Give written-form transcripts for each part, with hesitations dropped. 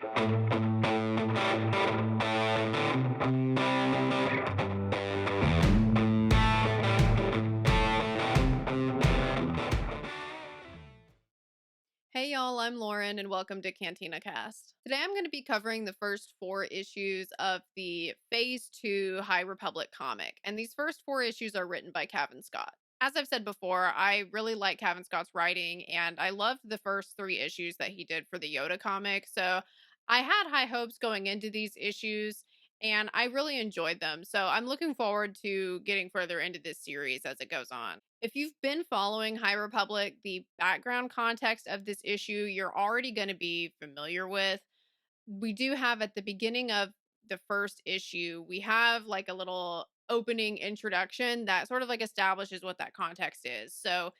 Hey y'all, I'm Lauren and welcome to Cantina Cast. Today I'm going to be covering the first 4 issues of the Phase 2 High Republic comic, and these first 4 issues are written by Cavan Scott. As I've said before, I really like Cavan Scott's writing, and I loved the first 3 issues that he did for the Yoda comic, so I had high hopes going into these issues, and I really enjoyed them. So I'm looking forward to getting further into this series as it goes on. If you've been following High Republic, the background context of this issue you're already going to be familiar with. We do have at the beginning of the first issue, we have like a little opening introduction that sort of like establishes what that context is. So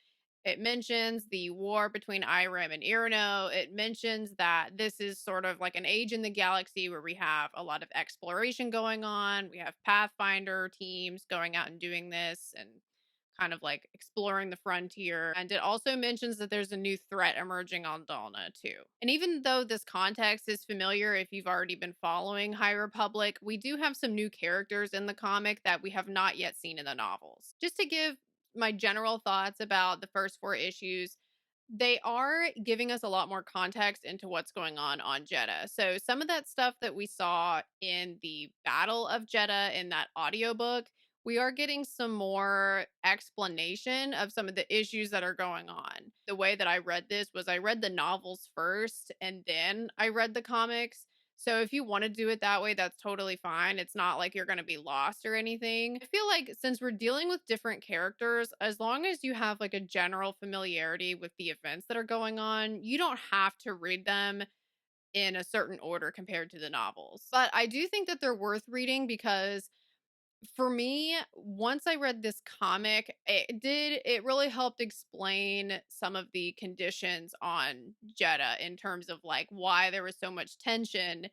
it mentions the war between Irem and Irino. It mentions that this is sort of like an age in the galaxy where we have a lot of exploration going on. We have Pathfinder teams going out and doing this and kind of like exploring the frontier. And it also mentions that there's a new threat emerging on Dalna too. And even though this context is familiar if you've already been following High Republic, we do have some new characters in the comic that we have not yet seen in the novels. Just to give my general thoughts about the first 4 issues, they are giving us a lot more context into what's going on Jeddah. So some of that stuff that we saw in the Battle of Jeddah in that audiobook, we are getting some more explanation of some of the issues that are going on. The way that I read this was I read the novels first and then I read the comics. So if you want to do it that way, that's totally fine. It's not like you're going to be lost or anything. I feel like since we're dealing with different characters, as long as you have like a general familiarity with the events that are going on, you don't have to read them in a certain order compared to the novels. But I do think that they're worth reading because for me, once I read this comic, it really helped explain some of the conditions on Jeddah in terms of like why there was so much tension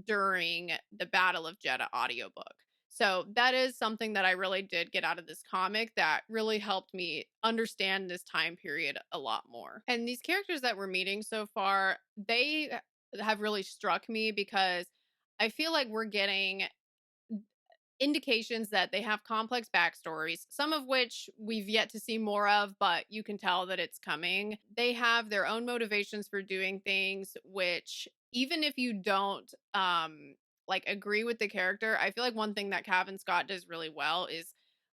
during the Battle of Jeddah audiobook. So that is something that I really did get out of this comic that really helped me understand this time period a lot more. And these characters that we're meeting so far, they have really struck me because I feel like we're getting indications that they have complex backstories, some of which we've yet to see more of, but you can tell that it's coming. They have their own motivations for doing things, which even if you don't like agree with the character, I feel like one thing that Cavan Scott does really well is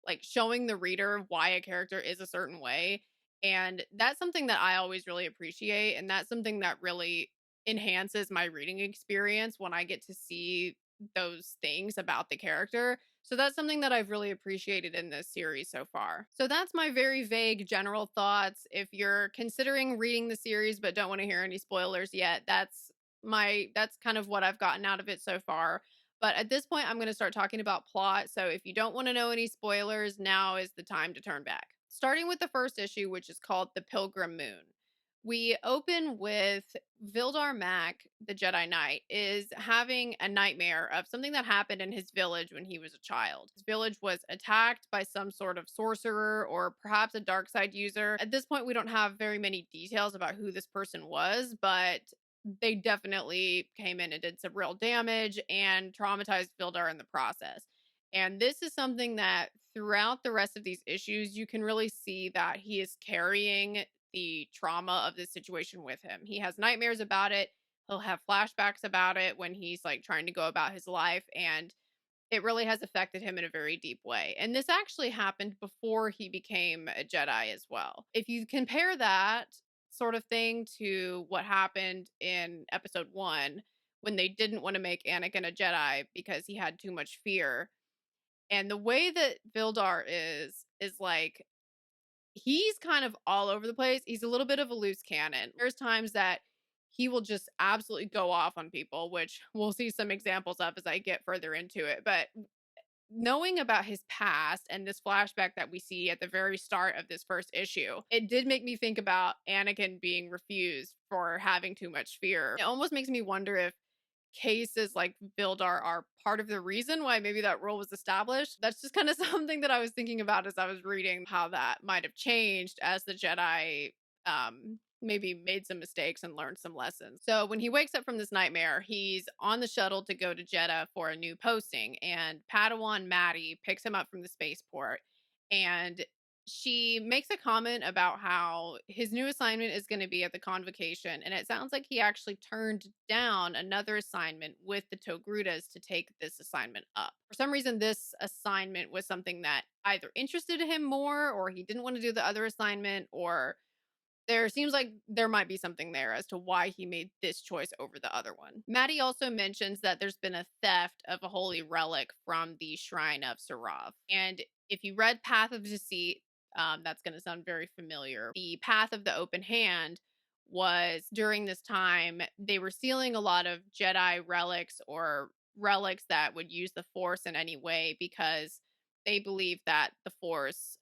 like showing the reader why a character is a certain way. And that's something that I always really appreciate. And that's something that really enhances my reading experience when I get to see those things about the character. So that's something that I've really appreciated in this series so far. So that's my very vague general thoughts. If you're considering reading the series but don't want to hear any spoilers yet, that's kind of what I've gotten out of it so far. But at this point I'm going to start talking about plot. So if you don't want to know any spoilers, now is the time to turn back. Starting with the first issue, which is called The Pilgrim Moon. We open with Vildar Mac, the Jedi Knight, is having a nightmare of something that happened in his village when he was a child. His village was attacked by some sort of sorcerer or perhaps a dark side user. At this point, we don't have very many details about who this person was, but they definitely came in and did some real damage and traumatized Vildar in the process. And this is something that throughout the rest of these issues, you can really see that he is carrying the trauma of this situation with him. He has nightmares about it. He'll have flashbacks about it when he's like trying to go about his life. And it really has affected him in a very deep way. And this actually happened before he became a Jedi as well. If you compare that sort of thing to what happened in episode 1, when they didn't want to make Anakin a Jedi because he had too much fear. And the way that Vildar is like, he's kind of all over the place. He's a little bit of a loose cannon. There's times that he will just absolutely go off on people, which we'll see some examples of as I get further into it. But knowing about his past and this flashback that we see at the very start of this first issue, it did make me think about Anakin being refused for having too much fear. It almost makes me wonder if cases like Vildar are part of the reason why maybe that rule was established. That's just kind of something that I was thinking about as I was reading how that might have changed as the Jedi maybe made some mistakes and learned some lessons. So when he wakes up from this nightmare, he's on the shuttle to go to Jeddah for a new posting, and Padawan Maddie picks him up from the spaceport, and she makes a comment about how his new assignment is going to be at the convocation, and it sounds like he actually turned down another assignment with the Togrutas to take this assignment up. For some reason, this assignment was something that either interested him more, or he didn't want to do the other assignment, or there seems like there might be something there as to why he made this choice over the other one. Maddie also mentions that there's been a theft of a holy relic from the shrine of Sarav. And if you read Path of Deceit, that's going to sound very familiar. The Path of the Open Hand was during this time, they were stealing a lot of Jedi relics or relics that would use the Force in any way because they believed that the Force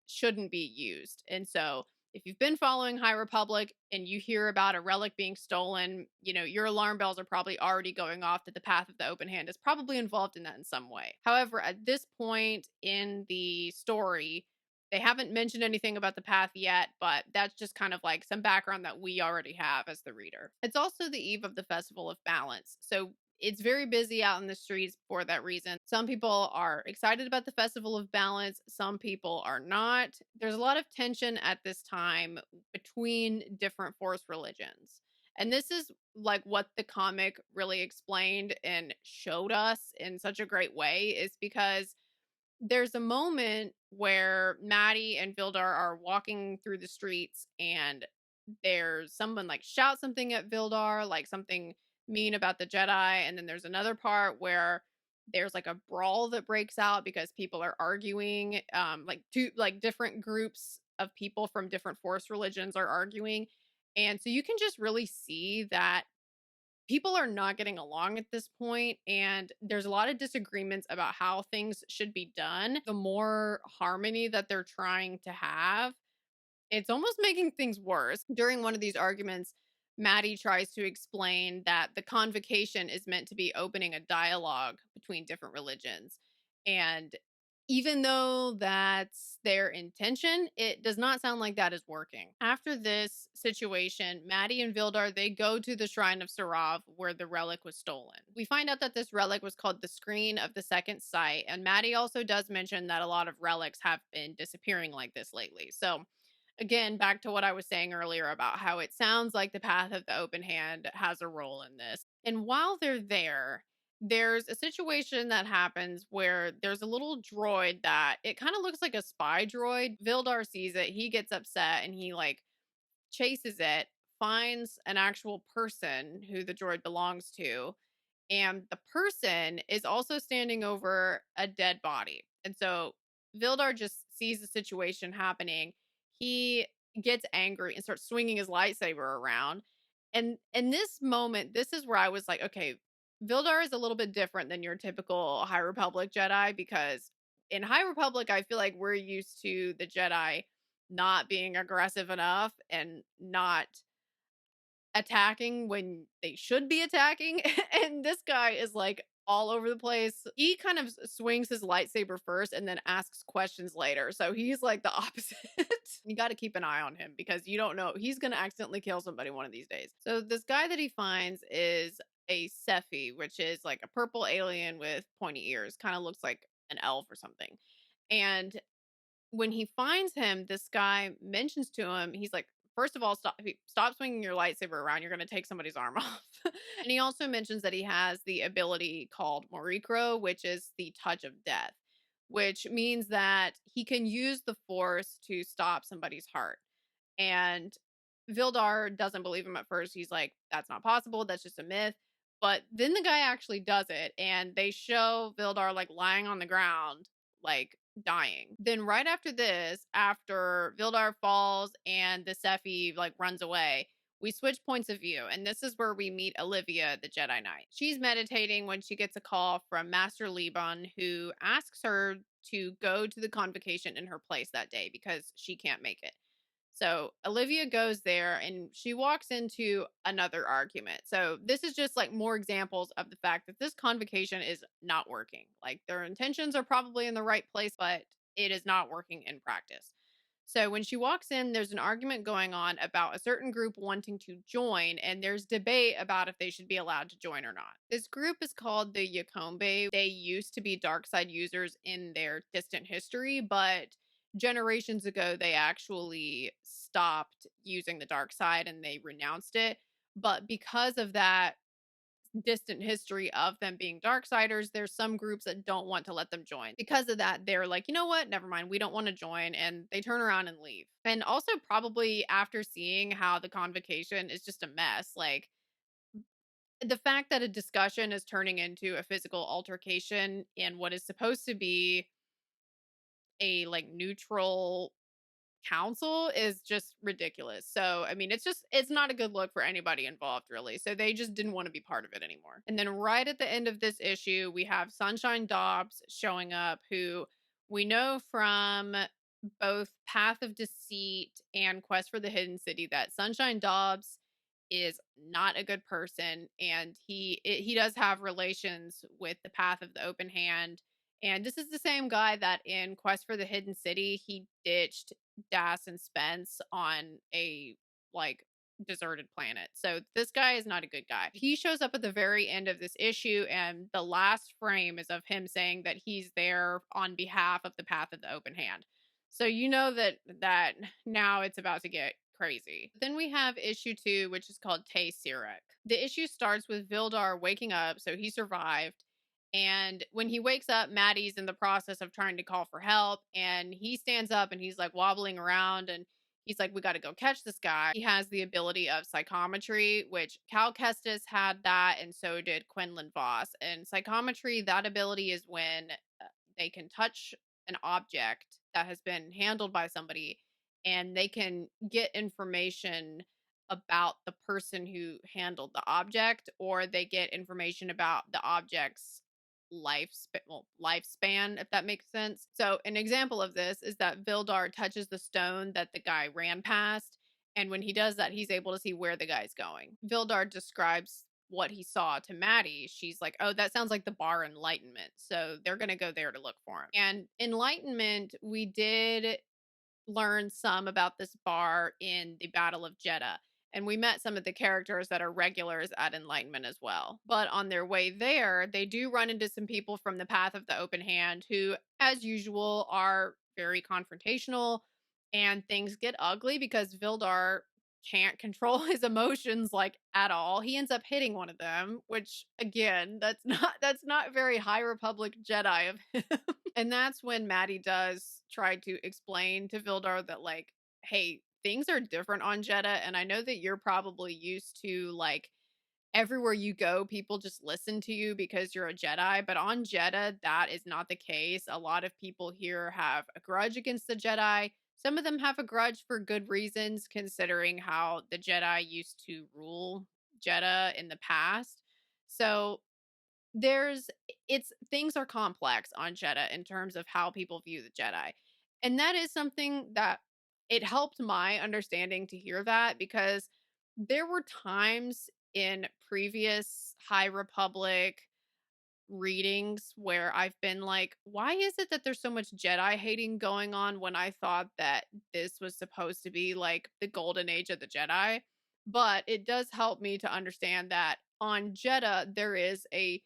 shouldn't be used. And so if you've been following High Republic and you hear about a relic being stolen, your alarm bells are probably already going off that the Path of the Open Hand is probably involved in that in some way. However, at this point in the story, they haven't mentioned anything about the path yet, but that's just kind of like some background that we already have as the reader. It's also the eve of the Festival of Balance. So it's very busy out in the streets for that reason. Some people are excited about the Festival of Balance, some people are not. There's a lot of tension at this time between different Force religions. And this is like what the comic really explained and showed us in such a great way, is because there's a moment where Maddie and Vildar are walking through the streets, and there's someone like shouts something at Vildar, like something mean about the Jedi. And then there's another part where there's like a brawl that breaks out because people are arguing. Like two like different groups of people from different Force religions are arguing. And so you can just really see that people are not getting along at this point, and there's a lot of disagreements about how things should be done. The more harmony that they're trying to have, it's almost making things worse. During one of these arguments, Maddie tries to explain that the convocation is meant to be opening a dialogue between different religions. And even though that's their intention, it does not sound like that is working. After this situation, Maddie and Vildar, they go to the Shrine of Sarav where the relic was stolen. We find out that this relic was called the Screen of the Second Sight, and Maddie also does mention that a lot of relics have been disappearing like this lately. So again, back to what I was saying earlier about how it sounds like the Path of the Open Hand has a role in this. And while they're there, there's a situation that happens where there's a little droid that it kind of looks like a spy droid. Vildar sees it, he gets upset, and he like chases it, finds an actual person who the droid belongs to, and the person is also standing over a dead body. And so Vildar just sees the situation happening. He gets angry and starts swinging his lightsaber around. And in this moment, this is where I was like, okay, Vildar is a little bit different than your typical High Republic Jedi, because in High Republic, I feel like we're used to the Jedi not being aggressive enough and not attacking when they should be attacking. And this guy is like all over the place. He kind of swings his lightsaber first and then asks questions later. So he's like the opposite. You got to keep an eye on him because you don't know. He's going to accidentally kill somebody one of these days. So this guy that he finds is a Sephi, which is like a purple alien with pointy ears. Kind of looks like an elf or something. And when he finds him, this guy mentions to him, he's like, first of all, stop swinging your lightsaber around. You're going to take somebody's arm off. And he also mentions that he has the ability called Morikro, which is the touch of death, which means that he can use the Force to stop somebody's heart. And Vildar doesn't believe him at first. He's like, that's not possible. That's just a myth. But then the guy actually does it, and they show Vildar like lying on the ground, like dying. Then right after this, after Vildar falls and the Sephi like runs away, we switch points of view, and this is where we meet Olivia, the Jedi Knight. She's meditating when she gets a call from Master Liban, who asks her to go to the convocation in her place that day because she can't make it. So Olivia goes there and she walks into another argument. So this is just like more examples of the fact that this convocation is not working. Like their intentions are probably in the right place, but it is not working in practice. So when she walks in, there's an argument going on about a certain group wanting to join, and there's debate about if they should be allowed to join or not. This group is called the Yakombe. They used to be dark side users in their distant history, but generations ago, they actually stopped using the dark side and they renounced it. But because of that, distant history of them being Darksiders, there's some groups that don't want to let them join. Because of that, they're like, you know what? Never mind. We don't want to join. And they turn around and leave. And also, probably after seeing how the convocation is just a mess, like the fact that a discussion is turning into a physical altercation in what is supposed to be a like neutral council is just ridiculous. So, I mean, it's not a good look for anybody involved, really. So they just didn't want to be part of it anymore. And then right at the end of this issue, we have Sunshine Dobbs showing up, who we know from both Path of Deceit and Quest for the Hidden City that Sunshine Dobbs is not a good person, and he does have relations with the Path of the Open Hand. And this is the same guy that in Quest for the Hidden City, he ditched Das and Spence on a like deserted planet. So this guy is not a good guy. He shows up at the very end of this issue, and the last frame is of him saying that he's there on behalf of the Path of the Open Hand. So you know that now it's about to get crazy. Then we have issue 2, which is called Tay Sirek. The issue starts with Vildar waking up, so he survived. And when he wakes up, Maddie's in the process of trying to call for help. And he stands up and he's like wobbling around. And he's like, we got to go catch this guy. He has the ability of psychometry, which Cal Kestis had that. And so did Quinlan Voss. And psychometry, that ability is when they can touch an object that has been handled by somebody and they can get information about the person who handled the object, or they get information about the object's lifespan, if that makes sense. So an example of this is that Vildar touches the stone that the guy ran past, and when he does that, he's able to see where the guy's going. Vildar describes what he saw to Maddie. She's like, oh, that sounds like the bar Enlightenment. So they're going to go there to look for him. And Enlightenment, we did learn some about this bar in the Battle of Jeddah. And we met some of the characters that are regulars at Enlightenment as well. But on their way there, they do run into some people from the Path of the Open Hand who, as usual, are very confrontational, and things get ugly because Vildar can't control his emotions like at all. He ends up hitting one of them, which again, that's not very High Republic Jedi of him. And that's when Maddie does try to explain to Vildar that like, hey, things are different on Jeddah, and I know that you're probably used to like everywhere you go, people just listen to you because you're a Jedi. But on Jeddah, that is not the case. A lot of people here have a grudge against the Jedi. Some of them have a grudge for good reasons, considering how the Jedi used to rule Jeddah in the past. So there's it's things are complex on Jeddah in terms of how people view the Jedi. And that is something that it helped my understanding to hear that, because there were times in previous High Republic readings where I've been like, why is it that there's so much Jedi hating going on when I thought that this was supposed to be like the golden age of the Jedi? But it does help me to understand that on Jeddah, there is a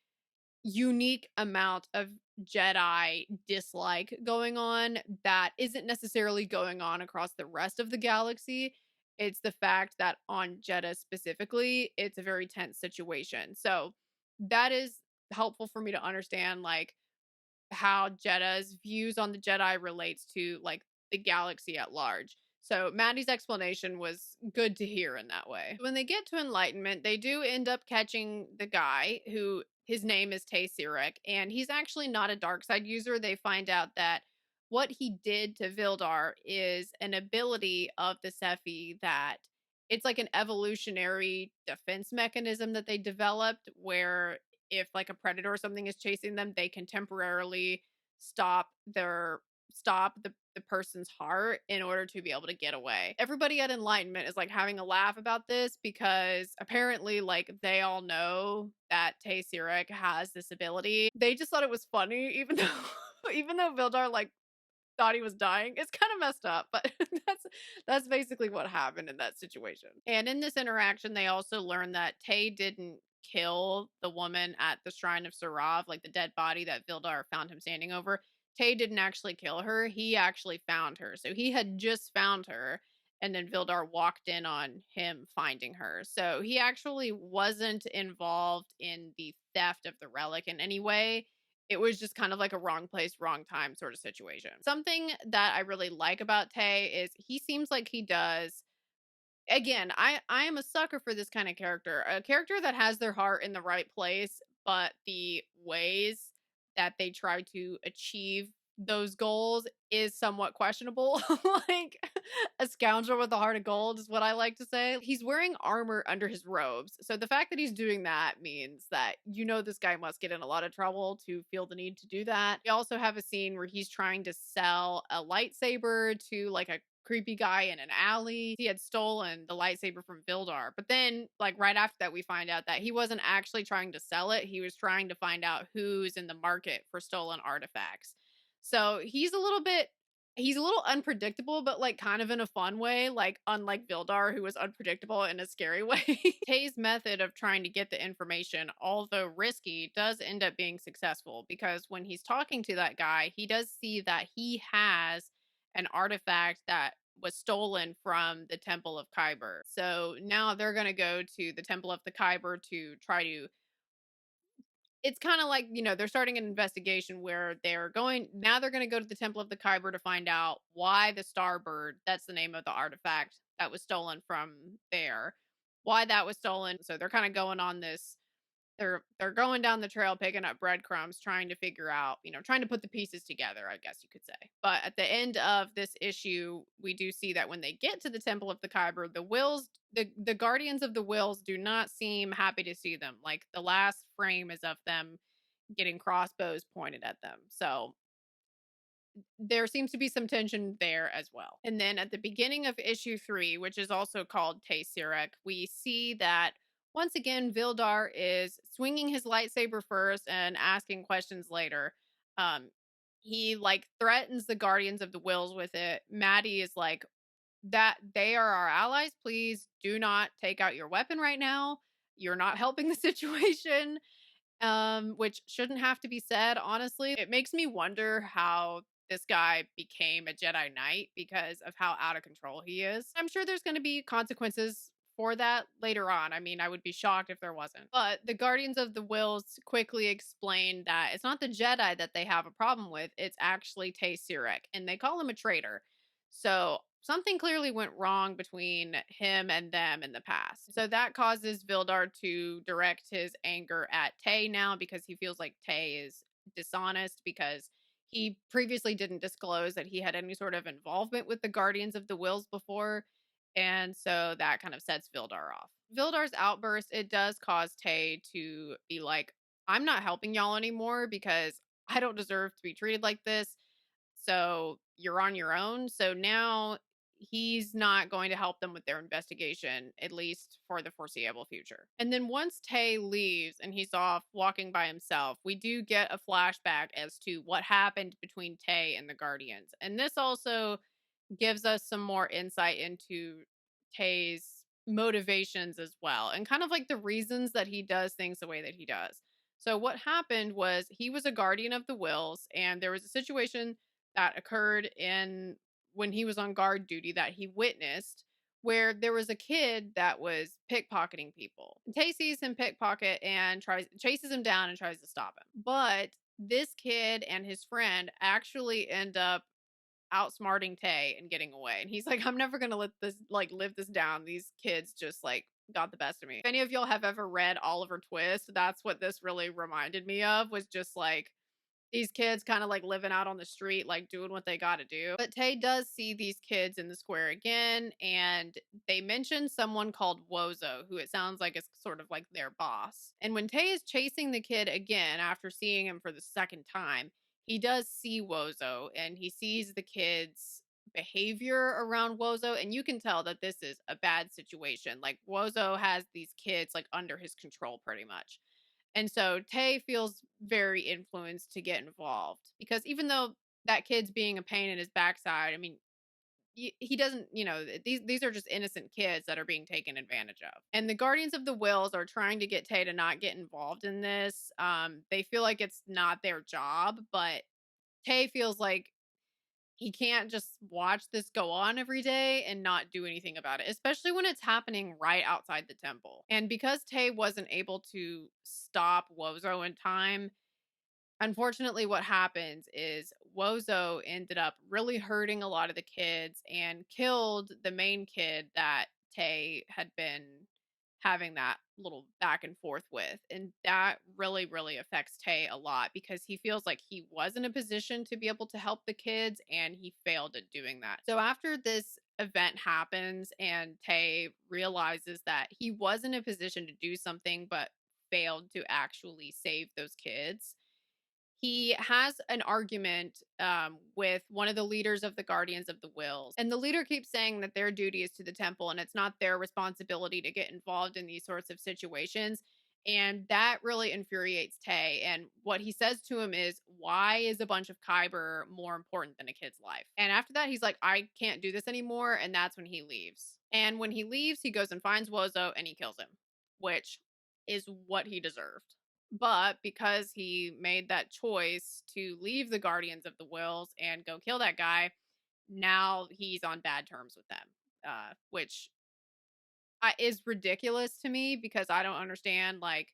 unique amount of Jedi dislike going on that isn't necessarily going on across the rest of the galaxy. It's the fact that on Jeddah specifically, it's a very tense situation. So that is helpful for me to understand like how Jeddah's views on the Jedi relates to like the galaxy at large. So Maddie's explanation was good to hear in that way. When they get to Enlightenment, they do end up catching the guy who his name is Tay Sirek, and he's actually not a dark side user. They find out that what he did to Vildar is an ability of the Sephi that it's like an evolutionary defense mechanism that they developed where if like a predator or something is chasing them, they can temporarily stop the person's heart in order to be able to get away. Everybody at Enlightenment is like having a laugh about this because apparently like they all know that Tay Sirek has this ability. They just thought it was funny, even though even though Vildar like thought he was dying. It's kind of messed up, but that's basically what happened in that situation. And in this interaction, they also learned that Tay didn't kill the woman at the shrine of Sarav, like the dead body that Vildar found him standing over. Tay didn't actually kill her. He actually found her. So he had just found her, and then Vildar walked in on him finding her. So he actually wasn't involved in the theft of the relic in any way. It was just kind of like a wrong place, wrong time sort of situation. Something that I really like about Tay is he seems like he does, again, I am a sucker for this kind of character. A character that has their heart in the right place, but the ways that they try to achieve those goals is somewhat questionable. Like a scoundrel with a heart of gold is what I like to say. He's wearing armor under his robes. So the fact that he's doing that means that this guy must get in a lot of trouble to feel the need to do that. We also have a scene where he's trying to sell a lightsaber to like a creepy guy in an alley. He had stolen the lightsaber from Vildar. But then, like, right after that, we find out that he wasn't actually trying to sell it. He was trying to find out who's in the market for stolen artifacts. So he's a little unpredictable, but like kind of in a fun way, like unlike Vildar, who was unpredictable in a scary way. Tay's method of trying to get the information, although risky, does end up being successful because when he's talking to that guy, he does see that he has an artifact that was stolen from the Temple of Kyber. So now they're going to go to the Temple of the Kyber to try to, it's kind of like, they're starting an investigation where they're going, now they're going to go to the Temple of the Kyber to find out why the Starbird, that's the name of the artifact that was stolen from there, why that was stolen. So they're kind of going on this, they're going down the trail picking up breadcrumbs trying to figure out, trying to put the pieces together, I guess you could say. But at the end of this issue, we do see that when they get to the Temple of the Kyber, the guardians of the Wills do not seem happy to see them. Like the last frame is of them getting crossbows pointed at them. So there seems to be some tension there as well. And then at the beginning of issue 3, which is also called Tay Sirek, we see that once again, Vildar is swinging his lightsaber first and asking questions later. He like threatens the Guardians of the Wills with it. Maddie is like, that they are our allies. Please do not take out your weapon right now. You're not helping the situation. Which shouldn't have to be said, honestly. It makes me wonder how this guy became a Jedi Knight because of how out of control he is. I'm sure there's going to be consequences for that later on. I mean, I would be shocked if there wasn't. But the Guardians of the Wills quickly explain that it's not the Jedi that they have a problem with, it's actually Tay Sirek, and they call him a traitor. So something clearly went wrong between him and them in the past. So that causes Vildar to direct his anger at Tay now because he feels like Tay is dishonest because he previously didn't disclose that he had any sort of involvement with the Guardians of the Wills before. And so that kind of sets Vildar off. Vildar's outburst, it does cause Tay to be like, I'm not helping y'all anymore because I don't deserve to be treated like this. So you're on your own. So now he's not going to help them with their investigation, at least for the foreseeable future. And then once Tay leaves and he's off walking by himself, we do get a flashback as to what happened between Tay and the Guardians. And this also gives us some more insight into Tay's motivations as well, and kind of like the reasons that he does things the way that he does. So what happened was he was a guardian of the Wills, and there was a situation that occurred in when he was on guard duty that he witnessed where there was a kid that was pickpocketing people. Tay sees him pickpocket and chases him down and tries to stop him. But this kid and his friend actually end up outsmarting Tay and getting away. And he's like, I'm never gonna let this live this down. These kids just got the best of me. If any of y'all have ever read Oliver Twist, that's what this really reminded me of, was just these kids kind of living out on the street, doing what they got to do. But Tay does see these kids in the square again, and they mention someone called Wozo, who it sounds like is sort of like their boss. And when Tay is chasing the kid again after seeing him for the second time, he does see Wozo, and he sees the kid's behavior around Wozo, and you can tell that this is a bad situation. Wozo has these kids under his control pretty much. And so Tay feels very influenced to get involved because even though that kid's being a pain in his backside. I mean, he doesn't, these are just innocent kids that are being taken advantage of. And the Guardians of the Wills are trying to get Tay to not get involved in this. They feel like it's not their job, but Tay feels like he can't just watch this go on every day and not do anything about it, especially when it's happening right outside the temple. And because Tay wasn't able to stop Wozo in time, unfortunately, what happens is Wozo ended up really hurting a lot of the kids and killed the main kid that Tay had been having that little back and forth with. And that really, really affects Tay a lot because he feels like he was in a position to be able to help the kids and he failed at doing that. So after this event happens and Tay realizes that he was in a position to do something but failed to actually save those kids, he has an argument with one of the leaders of the Guardians of the Wills. And the leader keeps saying that their duty is to the temple and it's not their responsibility to get involved in these sorts of situations. And that really infuriates Tay. And what he says to him is, why is a bunch of Kyber more important than a kid's life? And after that, he's like, I can't do this anymore. And that's when he leaves. And when he leaves, he goes and finds Wozo and he kills him, which is what he deserved. But because he made that choice to leave the Guardians of the Wills and go kill that guy, now he's on bad terms with them, which is ridiculous to me because I don't understand. Like,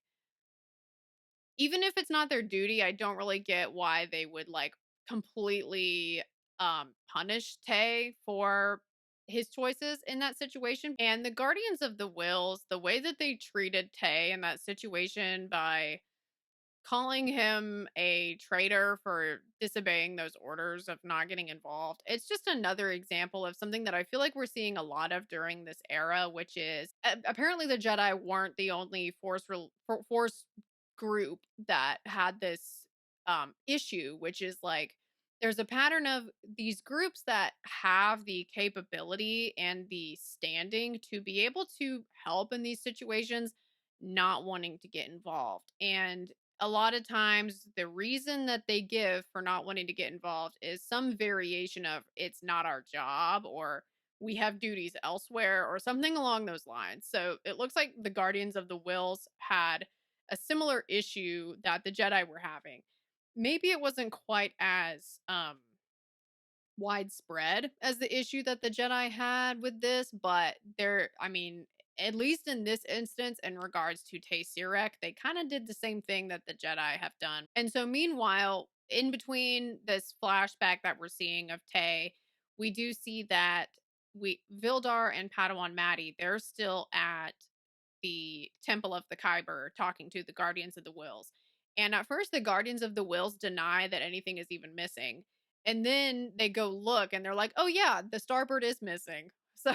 even if it's not their duty, I don't really get why they would like completely punish Tay for his choices in that situation. And the Guardians of the Wills, the way that they treated Tay in that situation by calling him a traitor for disobeying those orders of not getting involved. It's just another example of something that I feel like we're seeing a lot of during this era, which is apparently the Jedi weren't the only force group that had this issue, which is like there's a pattern of these groups that have the capability and the standing to be able to help in these situations not wanting to get involved. And a lot of times the reason that they give for not wanting to get involved is some variation of it's not our job or we have duties elsewhere or something along those lines. So it looks like the Guardians of the Wills had a similar issue that the Jedi were having. Maybe it wasn't quite as widespread as the issue that the Jedi had with this, but I mean, at least in this instance, in regards to Tay Sirek, they kind of did the same thing that the Jedi have done. And so, meanwhile, in between this flashback that we're seeing of Tay, we do see that Vildar and Padawan Maddie, they're still at the Temple of the Kyber talking to the Guardians of the Wills. And at first, the Guardians of the Wills deny that anything is even missing. And then they go look and they're like, oh, yeah, the Starbird is missing. So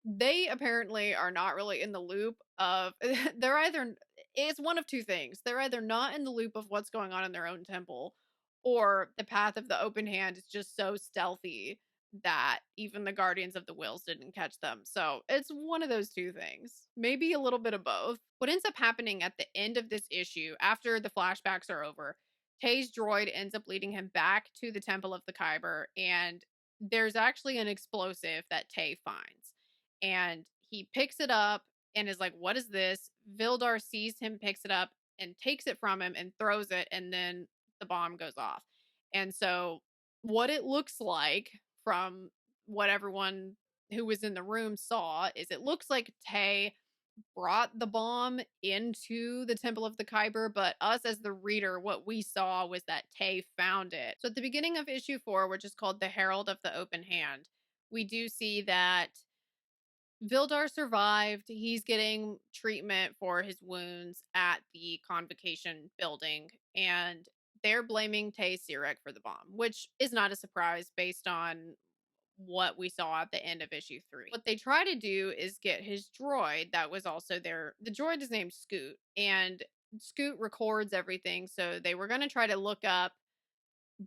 they apparently are not really in the loop of, they're either, it's one of two things. They're either not in the loop of what's going on in their own temple, or the path of the open hand is just so stealthy that even the Guardians of the Wills didn't catch them. So it's one of those two things. Maybe a little bit of both. What ends up happening at the end of this issue, after the flashbacks are over, Tay's droid ends up leading him back to the Temple of the Kyber, and there's actually an explosive that Tay finds. And he picks it up and is like, what is this? Vildar sees him, picks it up, and takes it from him and throws it, and then the bomb goes off. And so, what it looks like from what everyone who was in the room saw is it looks like Tay brought the bomb into the Temple of the Kyber, but us as the reader, what we saw was that Tay found it. So at the beginning of issue 4, which is called The Herald of the Open Hand, we do see that Vildar survived. He's getting treatment for his wounds at the convocation building, and they're blaming Tay Sirek for the bomb, which is not a surprise based on what we saw at the end of issue 3. What they try to do is get his droid that was also there. The droid is named Scoot, and Scoot records everything. So they were going to try to look up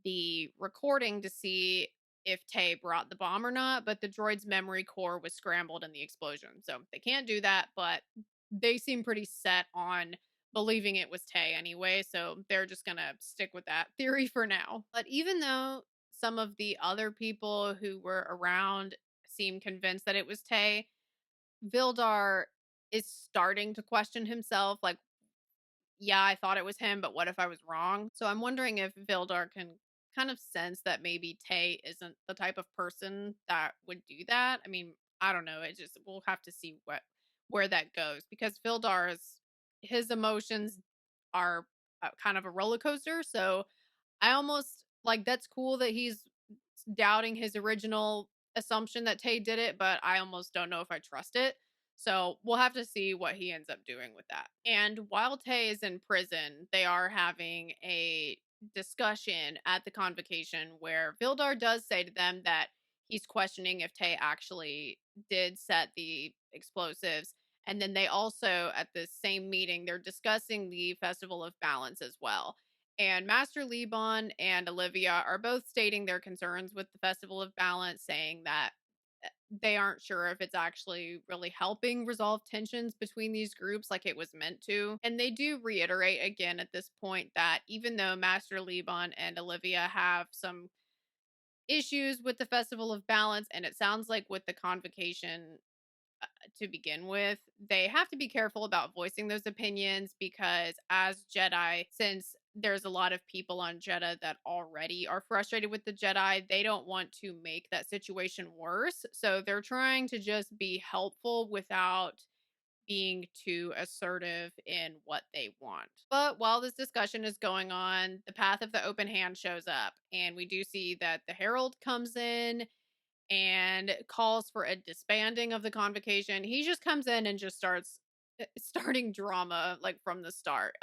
the recording to see if Tay brought the bomb or not, but the droid's memory core was scrambled in the explosion. So they can't do that, but they seem pretty set on believing it was Tay anyway, so they're just gonna stick with that theory for now. But even though some of the other people who were around seem convinced that it was Tay, Vildar is starting to question himself, like, yeah, I thought it was him, but what if I was wrong? So I'm wondering if Vildar can kind of sense that maybe Tay isn't the type of person that would do that. I mean, I don't know. It just we'll have to see what where that goes because Vildar's his emotions are kind of a roller coaster. So I almost like that's cool that he's doubting his original assumption that Tay did it, but I almost don't know if I trust it. So we'll have to see what he ends up doing with that. And while Tay is in prison, they are having a discussion at the convocation where Vildar does say to them that he's questioning if Tay actually did set the explosives. And then they also, at the same meeting, they're discussing the Festival of Balance as well. And Master Liban and Olivia are both stating their concerns with the Festival of Balance, saying that they aren't sure if it's actually really helping resolve tensions between these groups like it was meant to. And they do reiterate again at this point that even though Master Liban and Olivia have some issues with the Festival of Balance, and it sounds like with the convocation to begin with, they have to be careful about voicing those opinions because, as Jedi, since there's a lot of people on Jeddah that already are frustrated with the Jedi, they don't want to make that situation worse. So they're trying to just be helpful without being too assertive in what they want. But while this discussion is going on, the Path of the Open Hand shows up, and we do see that the Herald comes in and calls for a disbanding of the convocation. He just comes in and just starts starting drama like from the start.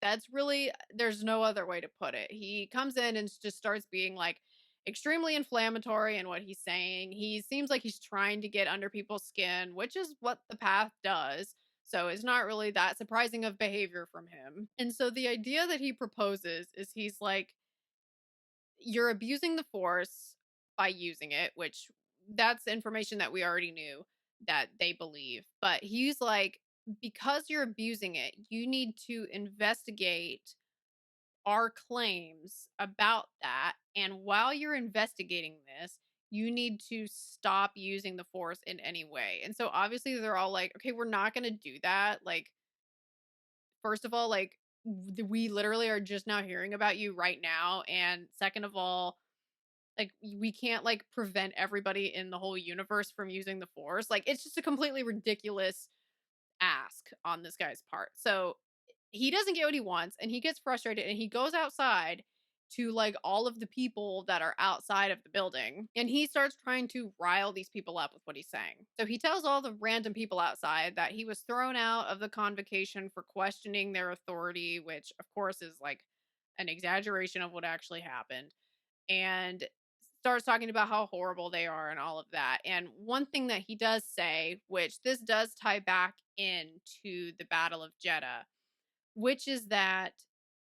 That's really there's no other way to put it. He comes in and just starts being like extremely inflammatory in what he's saying. He seems like he's trying to get under people's skin, which is what the path does. So it's not really that surprising of behavior from him. And so the idea that he proposes is he's like, you're abusing the force by using it, which that's information that we already knew that they believe. But he's like, because you're abusing it, you need to investigate our claims about that. And while you're investigating this, you need to stop using the force in any way. And so obviously they're all like, okay, we're not going to do that. Like, first of all, like, we literally are just now hearing about you right now. And second of all, like we can't like prevent everybody in the whole universe from using the force. Like it's just a completely ridiculous ask on this guy's part. So he doesn't get what he wants and he gets frustrated and he goes outside to like all of the people that are outside of the building and he starts trying to rile these people up with what he's saying. So he tells all the random people outside that he was thrown out of the convocation for questioning their authority, which of course is like an exaggeration of what actually happened, and starts talking about how horrible they are and all of that. And one thing that he does say, which this does tie back into the Battle of Jeddah, which is that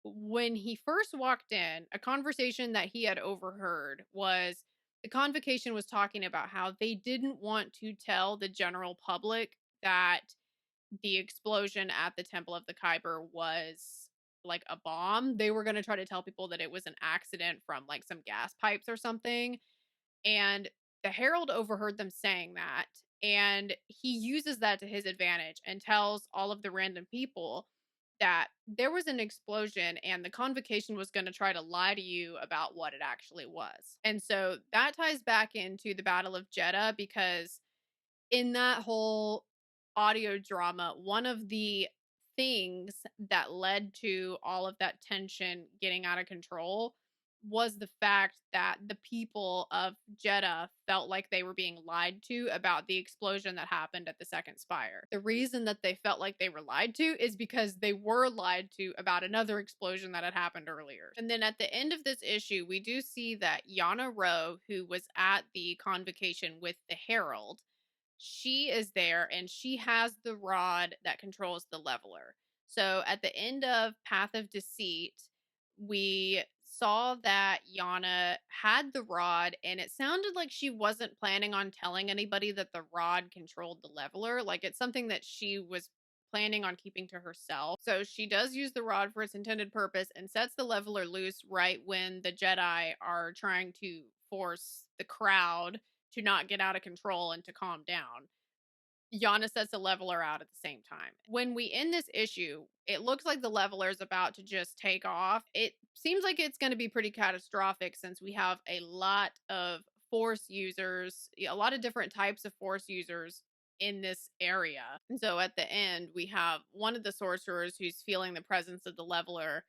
when he first walked in, a conversation that he had overheard was the convocation was talking about how they didn't want to tell the general public that the explosion at the Temple of the Kyber was like a bomb. They were going to try to tell people that it was an accident from like some gas pipes or something. And the Herald overheard them saying that. And he uses that to his advantage and tells all of the random people that there was an explosion and the convocation was going to try to lie to you about what it actually was. And so that ties back into the Battle of Jeddah because in that whole audio drama, one of the things that led to all of that tension getting out of control was the fact that the people of Jeddah felt like they were being lied to about the explosion that happened at the second spire. The reason that they felt like they were lied to is because they were lied to about another explosion that had happened earlier. And then at the end of this issue, we do see that Yana Rowe, who was at the convocation with the Herald, she is there and she has the rod that controls the leveler. So at the end of Path of Deceit, we saw that Yana had the rod and it sounded like she wasn't planning on telling anybody that the rod controlled the leveler. Like it's something that she was planning on keeping to herself. So she does use the rod for its intended purpose and sets the leveler loose right when the Jedi are trying to force the crowd to not get out of control and to calm down. Yana sets the leveler out at the same time. When we end this issue, it looks like the leveler is about to just take off. It seems like it's going to be pretty catastrophic since we have a lot of force users, a lot of different types of force users in this area. And so at the end, we have one of the sorcerers who's feeling the presence of the leveler.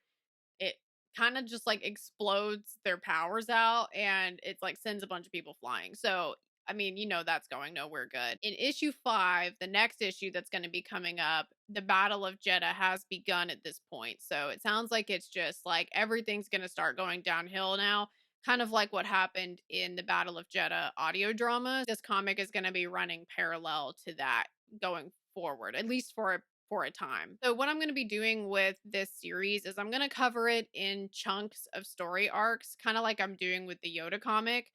It kind of just like explodes their powers out and it's like sends a bunch of people flying. So, I mean, that's going nowhere good. In issue 5, the next issue that's going to be coming up, the Battle of Jeddah has begun at this point. So it sounds like it's just like everything's going to start going downhill now, kind of like what happened in the Battle of Jeddah audio drama. This comic is going to be running parallel to that going forward, at least for a time. So what I'm going to be doing with this series is I'm going to cover it in chunks of story arcs, kind of like I'm doing with the Yoda comic.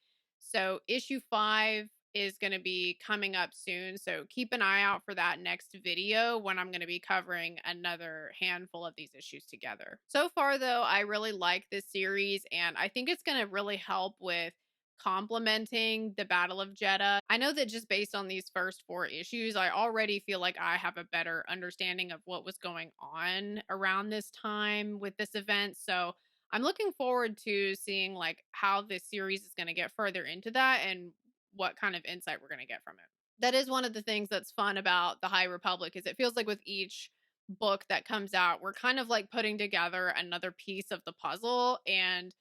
So issue 5 is going to be coming up soon. So keep an eye out for that next video when I'm going to be covering another handful of these issues together. So far though, I really like this series and I think it's going to really help with complementing the Battle of Jeddah. I know that just based on these first 4 issues, I already feel like I have a better understanding of what was going on around this time with this event. So I'm looking forward to seeing like how this series is going to get further into that and what kind of insight we're going to get from it. That is one of the things that's fun about the High Republic is it feels like with each book that comes out, we're kind of like putting together another piece of the puzzle and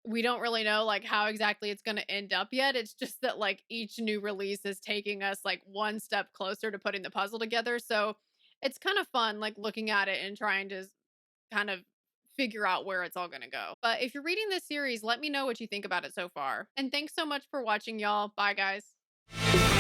we don't really know like how exactly it's going to end up yet. It's just that like each new release is taking us like one step closer to putting the puzzle together. So it's kind of fun like looking at it and trying to kind of figure out where it's all going to go. But if you're reading this series, let me know what you think about it so far. And thanks so much for watching, y'all. Bye, guys.